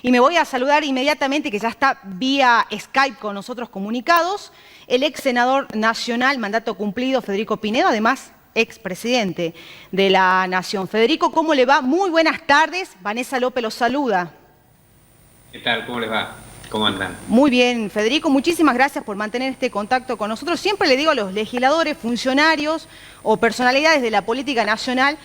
Y me voy a saludar inmediatamente, que ya está vía Skype con nosotros comunicados, el ex senador nacional, mandato cumplido, Federico Pinedo, además expresidente de la Nación. Federico, ¿cómo le va? Muy buenas tardes. Vanessa López los saluda. ¿Qué tal? ¿Cómo les va? ¿Cómo andan? Muy bien, Federico, muchísimas gracias por mantener este contacto con nosotros. Siempre le digo a los legisladores, funcionarios o personalidades de la política nacional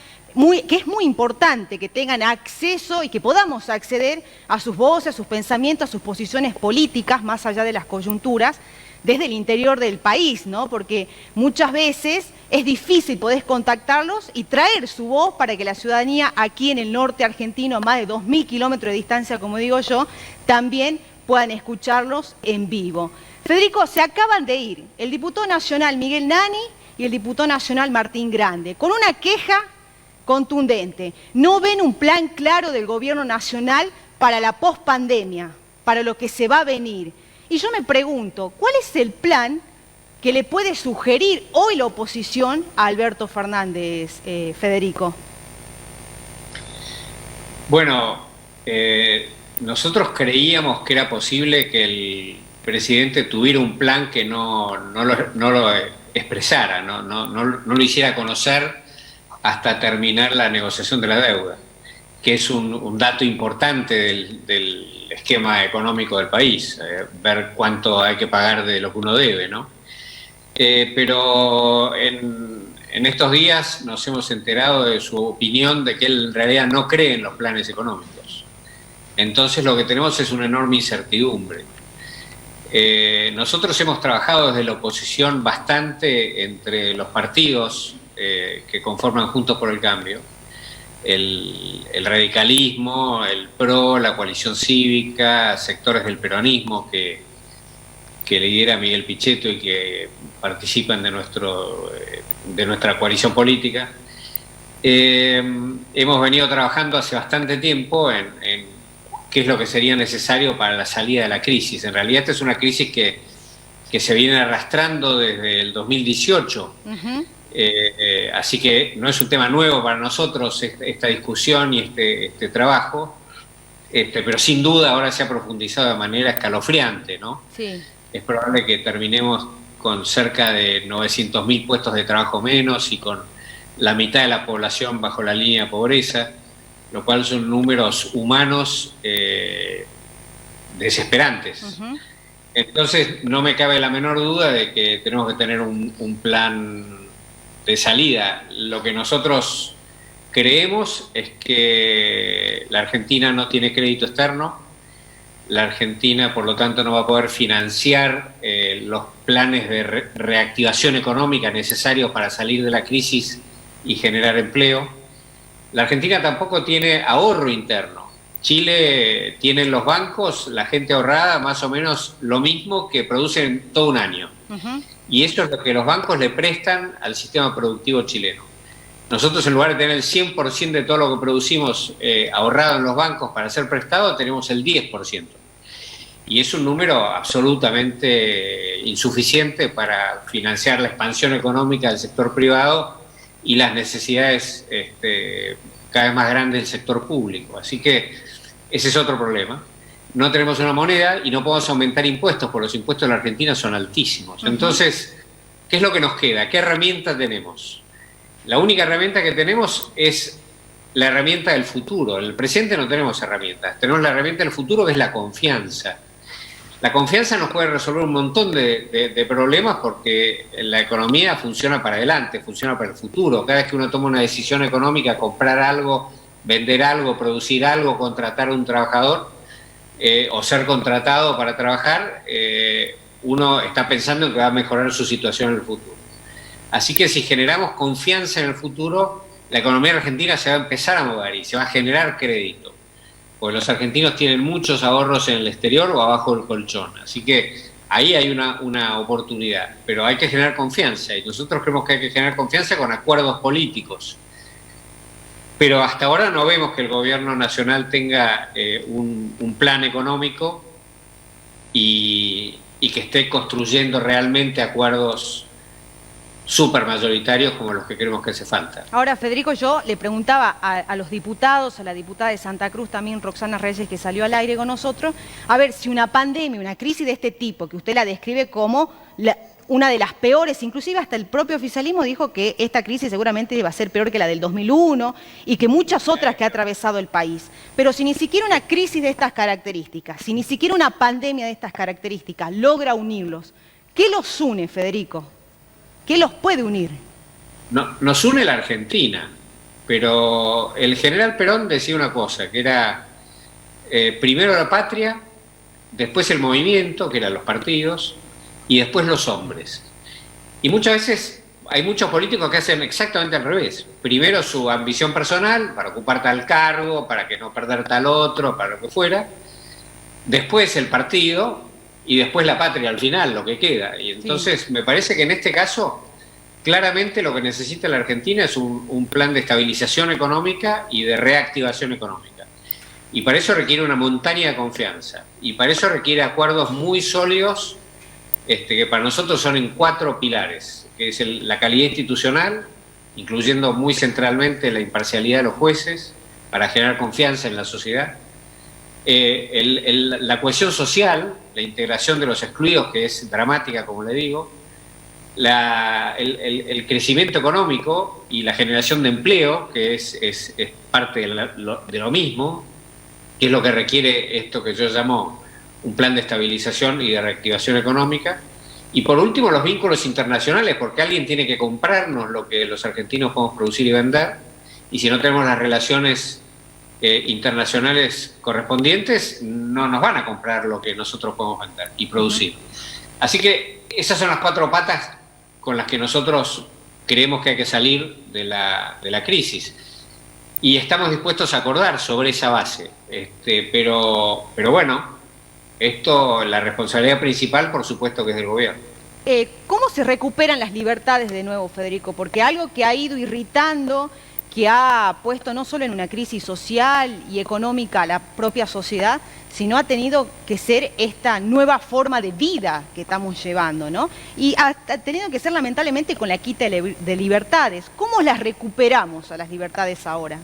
que es muy importante que tengan acceso y que podamos acceder a sus voces, a sus pensamientos, a sus posiciones políticas, más allá de las coyunturas, desde el interior del país, ¿no? Porque muchas veces es difícil poder contactarlos y traer su voz para que la ciudadanía aquí en el norte argentino, a más de 2.000 kilómetros de distancia, como digo yo, también puedan escucharlos en vivo. Federico, se acaban de ir el diputado nacional Miguel Nani y el diputado nacional Martín Grande, con una queja contundente. No ven un plan claro del gobierno nacional para la pospandemia, para lo que se va a venir. Y yo me pregunto, ¿cuál es el plan que le puede sugerir hoy la oposición a Alberto Fernández, Federico? Bueno, nosotros creíamos que era posible que el presidente tuviera un plan que no lo expresara, no lo hiciera conocer hasta terminar la negociación de la deuda, que es un dato importante del esquema económico del país, ver cuánto hay que pagar de lo que uno debe, ¿no? Pero en estos días nos hemos enterado de su opinión de que él en realidad no cree en los planes económicos. Entonces lo que tenemos es una enorme incertidumbre. Nosotros hemos trabajado desde la oposición bastante entre los partidos que conforman Juntos por el Cambio, el radicalismo, el PRO, la coalición cívica, sectores del peronismo que lidera Miguel Pichetto y que participan de nuestra coalición política. Hemos venido trabajando hace bastante tiempo en qué es lo que sería necesario para la salida de la crisis. En realidad esta es una crisis que se viene arrastrando desde el 2018. Así que no es un tema nuevo para nosotros esta discusión y este trabajo, pero sin duda ahora se ha profundizado de manera escalofriante, ¿no? Sí. Es probable que terminemos con cerca de 900.000 puestos de trabajo menos y con la mitad de la población bajo la línea de pobreza, lo cual son números humanos desesperantes. Entonces no me cabe la menor duda de que tenemos que tener un plan de salida. Lo que nosotros creemos es que la Argentina no tiene crédito externo, la Argentina por lo tanto no va a poder financiar los planes de reactivación económica necesarios para salir de la crisis y generar empleo. La Argentina tampoco tiene ahorro interno. Chile tiene en los bancos la gente ahorrada más o menos lo mismo que producen todo un año. Y eso es lo que los bancos le prestan al sistema productivo chileno. Nosotros, en lugar de tener el 100% de todo lo que producimos ahorrado en los bancos para ser prestado, tenemos el 10%. Y es un número absolutamente insuficiente para financiar la expansión económica del sector privado y las necesidades cada vez más grandes del sector público. Así que ese es otro problema. No tenemos una moneda y no podemos aumentar impuestos, porque los impuestos en la Argentina son altísimos. Entonces, ¿qué es lo que nos queda? ¿Qué herramienta tenemos? La única herramienta que tenemos es la herramienta del futuro. En el presente no tenemos herramientas. Tenemos la herramienta del futuro, que es la confianza. La confianza nos puede resolver un montón de problemas porque la economía funciona para adelante, funciona para el futuro. Cada vez que uno toma una decisión económica, comprar algo, vender algo, producir algo, contratar a un trabajador o ser contratado para trabajar, uno está pensando en que va a mejorar su situación en el futuro. Así que si generamos confianza en el futuro, la economía argentina se va a empezar a mover y se va a generar crédito. Porque los argentinos tienen muchos ahorros en el exterior o abajo del colchón. Así que ahí hay una oportunidad. Pero hay que generar confianza. Y nosotros creemos que hay que generar confianza con acuerdos políticos. Pero hasta ahora no vemos que el gobierno nacional tenga un plan económico y que esté construyendo realmente acuerdos súper mayoritarios como los que creemos que hace falta. Ahora, Federico, yo le preguntaba a los diputados, a la diputada de Santa Cruz también, Roxana Reyes, que salió al aire con nosotros, a ver si una pandemia, una crisis de este tipo, que usted la describe como una de las peores, inclusive hasta el propio oficialismo dijo que esta crisis seguramente iba a ser peor que la del 2001 y que muchas otras que ha atravesado el país. Pero si ni siquiera una crisis de estas características, si ni siquiera una pandemia de estas características logra unirlos, ¿qué los une, Federico? ¿Qué los puede unir? No, nos une la Argentina, pero el general Perón decía una cosa, que era primero la patria, después el movimiento, que eran los partidos, y después los hombres. Y muchas veces hay muchos políticos que hacen exactamente al revés. Primero su ambición personal, para ocupar tal cargo, para que no perder tal otro, para lo que fuera. Después el partido y después la patria al final, lo que queda. Y entonces sí, me parece que en este caso claramente lo que necesita la Argentina es un plan de estabilización económica y de reactivación económica. Y para eso requiere una montaña de confianza. Y para eso requiere acuerdos muy sólidos, que para nosotros son en 4 pilares, que es la calidad institucional, incluyendo muy centralmente la imparcialidad de los jueces, para generar confianza en la sociedad, la cohesión social, la integración de los excluidos, que es dramática, como le digo, el crecimiento económico y la generación de empleo, que es parte de lo mismo, que es lo que requiere esto que yo llamo un plan de estabilización y de reactivación económica. Y por último, los vínculos internacionales, porque alguien tiene que comprarnos lo que los argentinos podemos producir y vender, y si no tenemos las relaciones internacionales correspondientes, no nos van a comprar lo que nosotros podemos vender y producir. Así que esas son las 4 patas con las que nosotros creemos que hay que salir de la crisis. Y estamos dispuestos a acordar sobre esa base. Pero bueno, la responsabilidad principal, por supuesto, que es del gobierno. ¿Cómo se recuperan las libertades de nuevo, Federico? Porque algo que ha ido irritando, que ha puesto no solo en una crisis social y económica a la propia sociedad, sino ha tenido que ser esta nueva forma de vida que estamos llevando, ¿no? Y ha tenido que ser lamentablemente con la quita de libertades. ¿Cómo las recuperamos a las libertades ahora?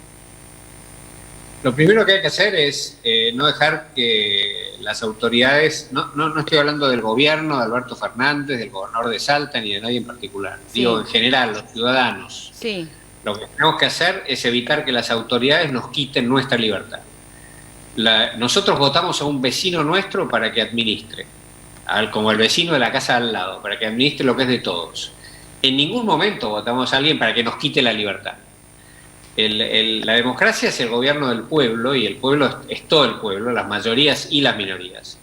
Lo primero que hay que hacer es no dejar que las autoridades, no estoy hablando del gobierno de Alberto Fernández, del gobernador de Salta, ni de nadie en particular, sí, digo en general, los ciudadanos. Sí. Lo que tenemos que hacer es evitar que las autoridades nos quiten nuestra libertad. Nosotros votamos a un vecino nuestro para que administre, como el vecino de la casa al lado, para que administre lo que es de todos. En ningún momento votamos a alguien para que nos quite la libertad. La democracia es el gobierno del pueblo, y el pueblo es todo el pueblo, las mayorías y las minorías.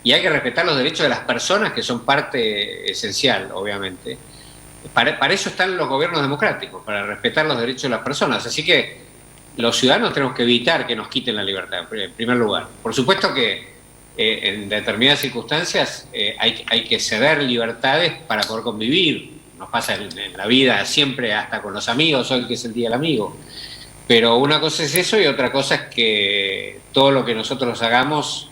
Y hay que respetar los derechos de las personas, que son parte esencial, obviamente. Para eso están los gobiernos democráticos, para respetar los derechos de las personas. Así que los ciudadanos tenemos que evitar que nos quiten la libertad, en primer lugar. Por supuesto que en determinadas circunstancias hay que ceder libertades para poder convivir. Nos pasa en la vida siempre, hasta con los amigos, hoy que es el Día del Amigo. Pero una cosa es eso y otra cosa es que todo lo que nosotros hagamos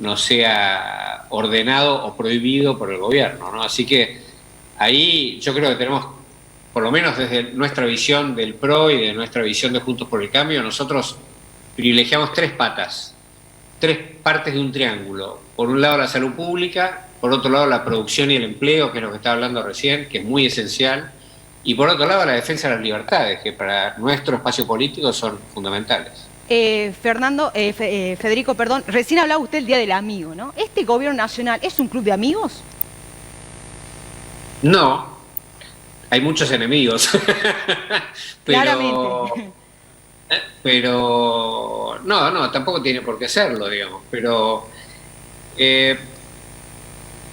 no sea ordenado o prohibido por el gobierno, ¿no? Así que ahí yo creo que tenemos, por lo menos desde nuestra visión del PRO y de nuestra visión de Juntos por el Cambio, nosotros privilegiamos 3 patas, 3 partes de un triángulo. Por un lado la salud pública, por otro lado la producción y el empleo, que es lo que estaba hablando recién, que es muy esencial, y por otro lado la defensa de las libertades, que para nuestro espacio político son fundamentales. Federico, perdón, recién hablaba usted del Día del Amigo, ¿no? ¿Este gobierno nacional es un club de amigos? No, hay muchos enemigos. Claramente. Pero no, tampoco tiene por qué serlo, digamos. Pero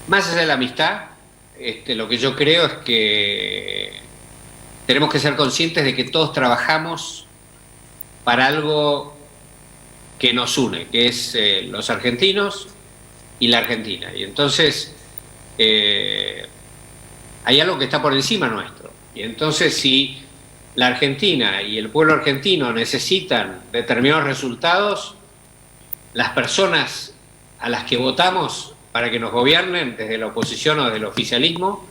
más allá de la amistad, lo que yo creo es que tenemos que ser conscientes de que todos trabajamos para algo que nos une, que es los argentinos y la Argentina. Y entonces hay algo que está por encima nuestro. Y entonces si la Argentina y el pueblo argentino necesitan determinados resultados, las personas a las que votamos para que nos gobiernen desde la oposición o desde el oficialismo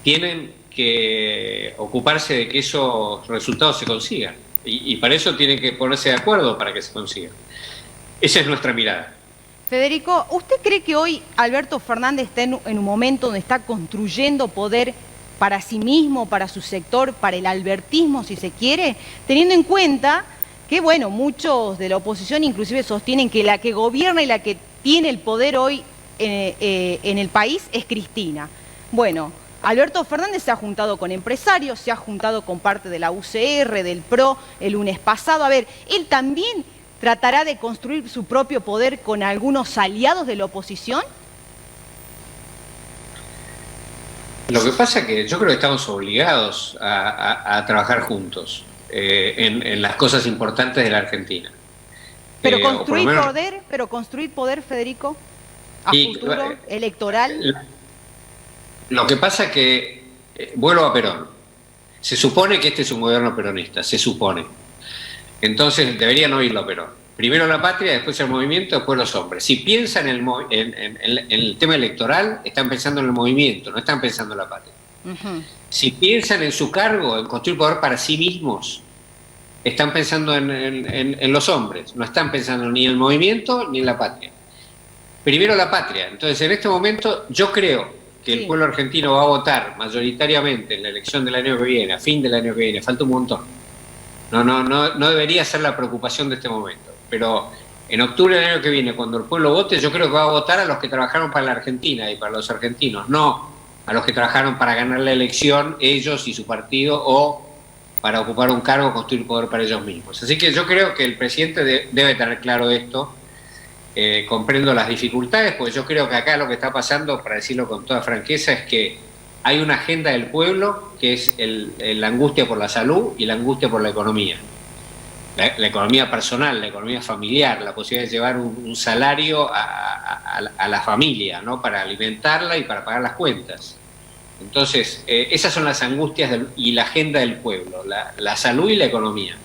tienen que ocuparse de que esos resultados se consigan. Y para eso tienen que ponerse de acuerdo para que se consigan. Esa es nuestra mirada. Federico, ¿usted cree que hoy Alberto Fernández está en un momento donde está construyendo poder para sí mismo, para su sector, para el albertismo, si se quiere, teniendo en cuenta que, bueno, muchos de la oposición inclusive sostienen que la que gobierna y la que tiene el poder hoy en el país es Cristina? Bueno, Alberto Fernández se ha juntado con empresarios, se ha juntado con parte de la UCR, del PRO, el lunes pasado. A ver, él también tratará de construir su propio poder con algunos aliados de la oposición. Lo que pasa es que yo creo que estamos obligados a trabajar juntos en las cosas importantes de la Argentina. Pero construir poder, Federico, a futuro electoral. Lo que pasa es que, vuelvo a Perón, se supone que este es un gobierno peronista, se supone. Entonces deberían oírlo a Perón. Primero la patria, después el movimiento, después los hombres. Si piensan en el tema electoral, están pensando en el movimiento, no están pensando en la patria. Si piensan en su cargo, en construir poder para sí mismos, están pensando en los hombres, no están pensando ni en el movimiento ni en la patria. Primero la patria. Entonces, en este momento, yo creo que el pueblo argentino va a votar mayoritariamente en la elección del año que viene, a fin del año que viene, falta un montón. No debería ser la preocupación de este momento. Pero en octubre del año que viene, cuando el pueblo vote, yo creo que va a votar a los que trabajaron para la Argentina y para los argentinos, no a los que trabajaron para ganar la elección, ellos y su partido, o para ocupar un cargo, construir poder para ellos mismos. Así que yo creo que el presidente debe tener claro esto. Comprendo las dificultades, porque yo creo que acá lo que está pasando, para decirlo con toda franqueza, es que hay una agenda del pueblo que es la angustia por la salud y la angustia por la economía. La economía personal, la economía familiar, la posibilidad de llevar un salario a la familia, ¿no? Para alimentarla y para pagar las cuentas. Entonces, esas son las angustias y la agenda del pueblo, la salud y la economía.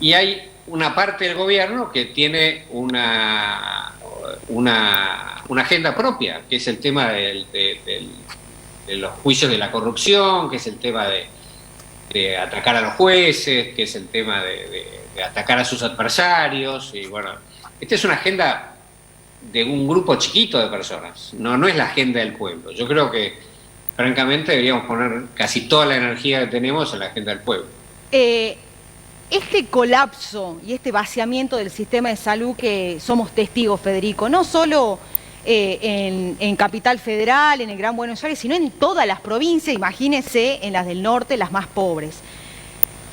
Y hay una parte del gobierno que tiene una agenda propia, que es el tema de los juicios de la corrupción, que es el tema de atacar a los jueces, que es el tema de atacar a sus adversarios. Y bueno, esta es una agenda de un grupo chiquito de personas, no es la agenda del pueblo. Yo creo que, francamente, deberíamos poner casi toda la energía que tenemos en la agenda del pueblo. Este colapso y este vaciamiento del sistema de salud que somos testigos, Federico, no solo en Capital Federal, en el Gran Buenos Aires, sino en todas las provincias, imagínense en las del norte, las más pobres.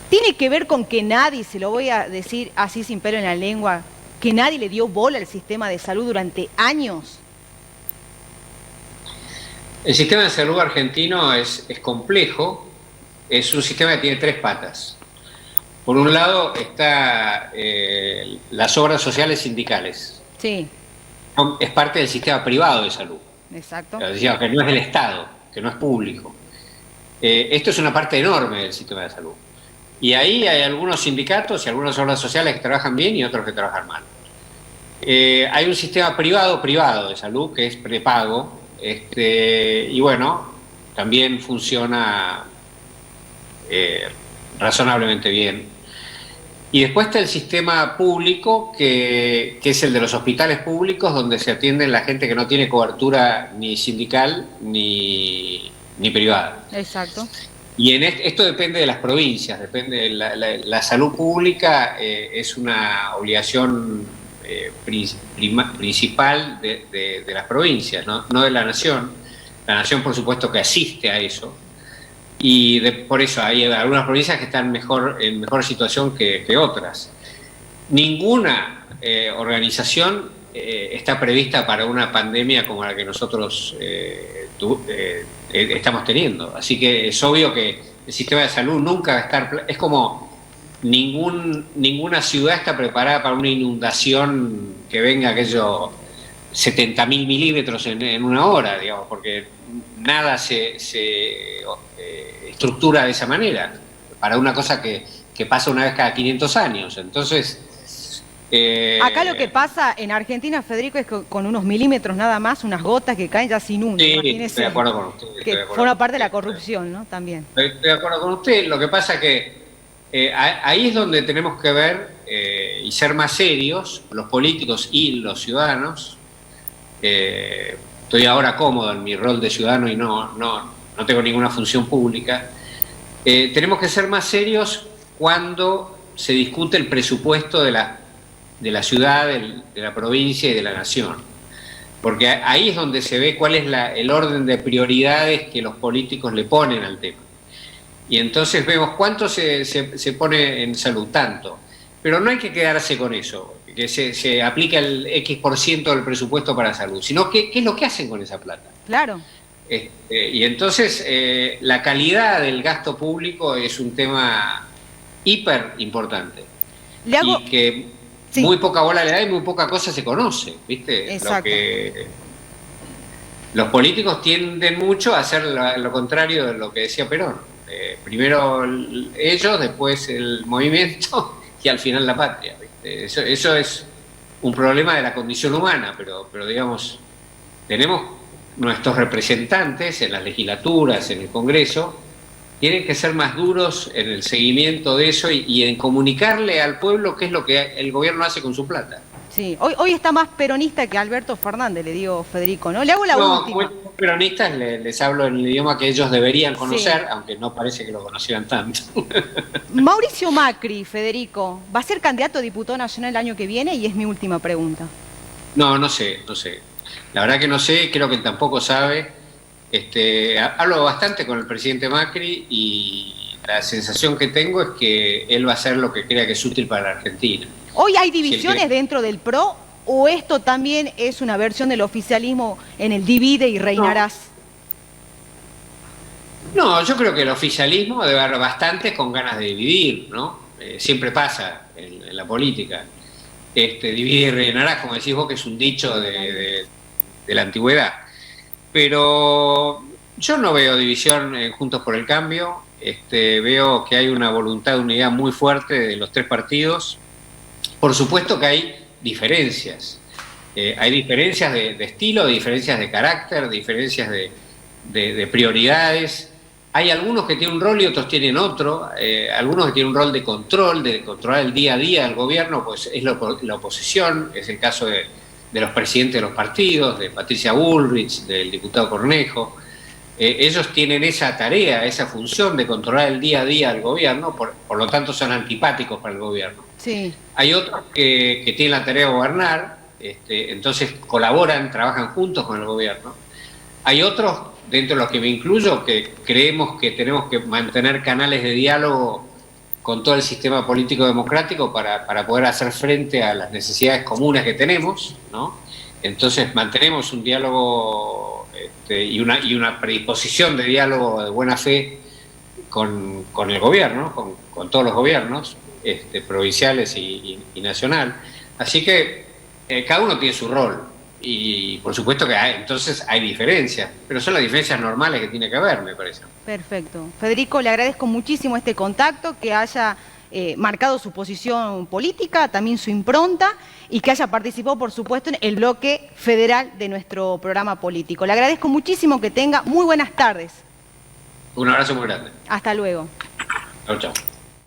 Tiene que ver con que nadie, se lo voy a decir así sin pelo en la lengua, que nadie le dio bola al sistema de salud durante años. El sistema de salud argentino es complejo, es un sistema que tiene tres patas. Por un lado está las obras sociales sindicales. Sí. Es parte del sistema privado de salud. Exacto. Decía, que no es del Estado, que no es público. Esto es una parte enorme del sistema de salud. Y ahí hay algunos sindicatos y algunas obras sociales que trabajan bien y otros que trabajan mal. Hay un sistema privado de salud que es prepago, y bueno, también funciona razonablemente bien. Y después está el sistema público, que es el de los hospitales públicos, donde se atiende la gente que no tiene cobertura ni sindical ni privada. Exacto. Y esto depende de las provincias, depende de la salud pública, es una obligación principal de las provincias, no de la nación. La nación, por supuesto, que asiste a eso. Y por eso hay algunas provincias que están en mejor situación que otras. Ninguna organización está prevista para una pandemia como la que nosotros estamos teniendo. Así que es obvio que el sistema de salud nunca va a estar... Es como ninguna ciudad está preparada para una inundación que venga aquello 70.000 milímetros en una hora, digamos, porque nada se estructura de esa manera para una cosa que pasa una vez cada 500 años. Entonces, Acá lo que pasa en Argentina, Federico, es que con unos milímetros nada más, unas gotas que caen ya sin uno. Sí, Imagínese, estoy de acuerdo con usted. que forma parte de la corrupción, ¿no? También. Estoy de acuerdo con usted. Lo que pasa que ahí es donde tenemos que ver y ser más serios, los políticos y los ciudadanos. Estoy ahora cómodo en mi rol de ciudadano y no tengo ninguna función pública. Tenemos que ser más serios cuando se discute el presupuesto de la ciudad, de la provincia y de la nación. Porque ahí es donde se ve cuál es el orden de prioridades que los políticos le ponen al tema. Y entonces vemos cuánto se pone en salud, tanto. Pero no hay que quedarse con eso, que se aplica el X% del presupuesto para salud, sino qué es lo que hacen con esa plata. Claro. Y entonces la calidad del gasto público es un tema hiper importante. Y que sí, muy poca bola le da y muy poca cosa se conoce, ¿viste? Exacto. Los políticos tienden mucho a hacer lo contrario de lo que decía Perón. Primero ellos, después el movimiento y al final la patria, ¿viste? Eso es un problema de la condición humana, pero digamos, tenemos nuestros representantes en las legislaturas, en el Congreso, tienen que ser más duros en el seguimiento de eso y en comunicarle al pueblo qué es lo que el gobierno hace con su plata. Sí, hoy está más peronista que Alberto Fernández, le digo Federico, ¿no? Le hago la última. Como peronistas les hablo en el idioma que ellos deberían conocer, sí, aunque no parece que lo conocieran tanto. Mauricio Macri, Federico, ¿va a ser candidato a diputado nacional el año que viene? Y es mi última pregunta. No sé. La verdad que no sé, creo que él tampoco sabe. Hablo bastante con el presidente Macri y la sensación que tengo es que él va a hacer lo que crea que es útil para la Argentina. ¿Hoy hay divisiones dentro del PRO o esto también es una versión del oficialismo en el divide y reinarás? No, yo creo que el oficialismo debe haber bastantes con ganas de dividir, ¿no? Siempre pasa en la política. Dividir y reinarás, como decís vos, que es un dicho de la antigüedad. Pero yo no veo división en Juntos por el Cambio. Veo que hay una voluntad de unidad muy fuerte de los tres partidos. Por supuesto que hay diferencias. Hay diferencias de estilo, diferencias de carácter, diferencias de prioridades. Hay algunos que tienen un rol y otros tienen otro. Algunos que tienen un rol de controlar el día a día del gobierno, pues es la oposición. Es el caso de los presidentes de los partidos, de Patricia Bullrich, del diputado Cornejo. Ellos tienen esa tarea, esa función de controlar el día a día del gobierno, por lo tanto son antipáticos para el gobierno. Sí. Hay otros que tienen la tarea de gobernar, entonces colaboran, trabajan juntos con el gobierno. Hay otros, dentro de los que me incluyo, que creemos que tenemos que mantener canales de diálogo con todo el sistema político democrático para poder hacer frente a las necesidades comunes que tenemos, ¿no? Entonces mantenemos un diálogo y una predisposición de diálogo de buena fe con el gobierno, con todos los gobiernos, provinciales y nacional. Así que cada uno tiene su rol y por supuesto que entonces hay diferencias, pero son las diferencias normales que tiene que haber, me parece. Perfecto. Federico, le agradezco muchísimo este contacto, que haya marcado su posición política, también su impronta, y que haya participado, por supuesto, en el bloque federal de nuestro programa político. Le agradezco muchísimo, que tenga muy buenas tardes. Un abrazo muy grande. Hasta luego. Chau, chau.